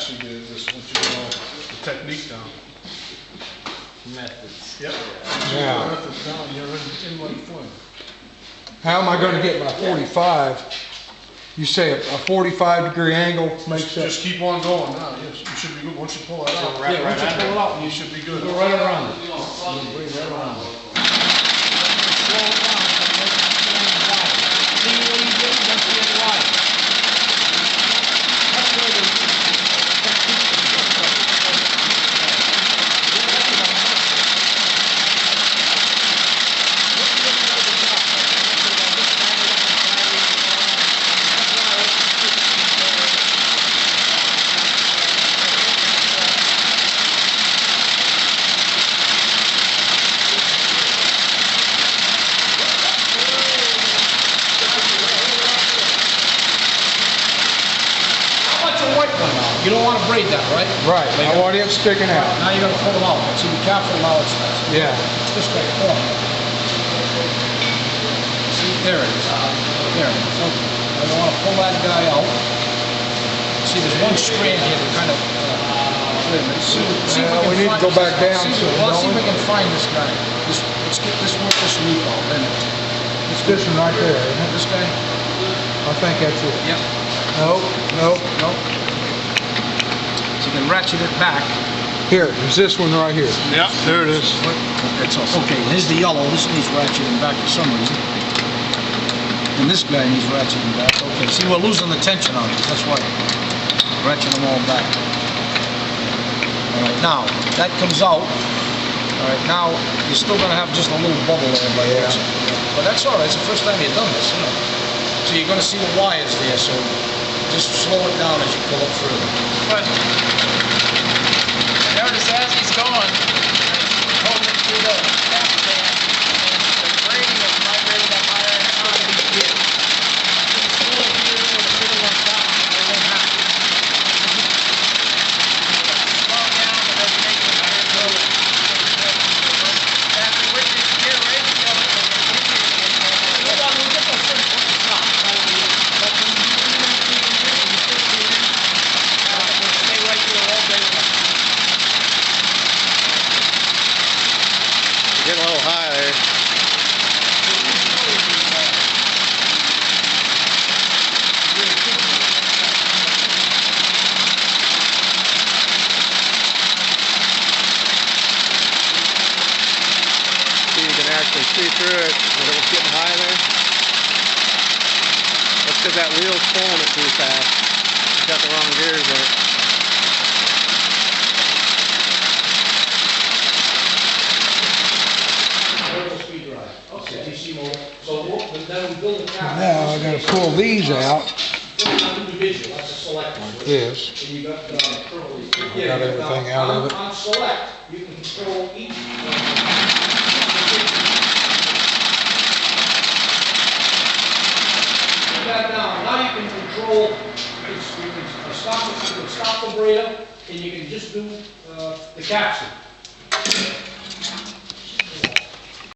actually good. Just want you to know the technique down. Methods. Yep. Yeah. Methods down. You're in one fling. How am I going to get my 45? You say a 45-degree angle makes that. Just keep on going now. Yes, you should be good. Once you pull it out, Right, yeah, once right you pull it out, you should be good. Go right around it. Bring right around it. Slow it down. See what you do, don't see it wide. That's where the you don't want to braid that, right? Right. I want it sticking out. Now you're going to pull it out. So be careful now. It's Yeah. this way. Pull it. See, there it is. There it is. Okay. Now you want to pull that guy out. See, there's one strand here that kind of. Wait a minute. See if we need to go back down. Let's see if we can find this guy. Let's get this work this loop out. Then It's this one right there, isn't it? this guy. I think that's it. Yep. Nope. Nope. Nope. So you can ratchet it back. Here, is this one right here? Yeah, there it is. That's all. Okay, here's the yellow. This needs ratcheting back for some reason. And this guy needs ratcheting back. Okay, see, we're losing the tension on these. That's why. Ratchet them all back. All right, now, that comes out. All right, now, you're still going to have just a little bubble there by the exit. But that's all right. It's the first time you've done this, you know. So you're going to see the wires there, so just slow it down as you pull it further. But notice as he's going, holding it through the back band, and the braiding is migrating up higher and higher each year. It's full of here with a middle on top, it won't happen. Slow down, but doesn't make it higher. So after with this gear ratio, it will continue to get more. We'll get those things at the top. But when you do that thing here, you still see it. We'll stay right there all day long. Getting a little high there. See, you can actually see through it when it was getting high there. That's because that wheel's pulling it too fast. It's got the wrong gears in it. Now I got to pull these out. Individual, that's a select one. This. And you got curly. Got everything out of it. On select, you can control each. Now you can control. You can stop the braider, and you can just do the capsule.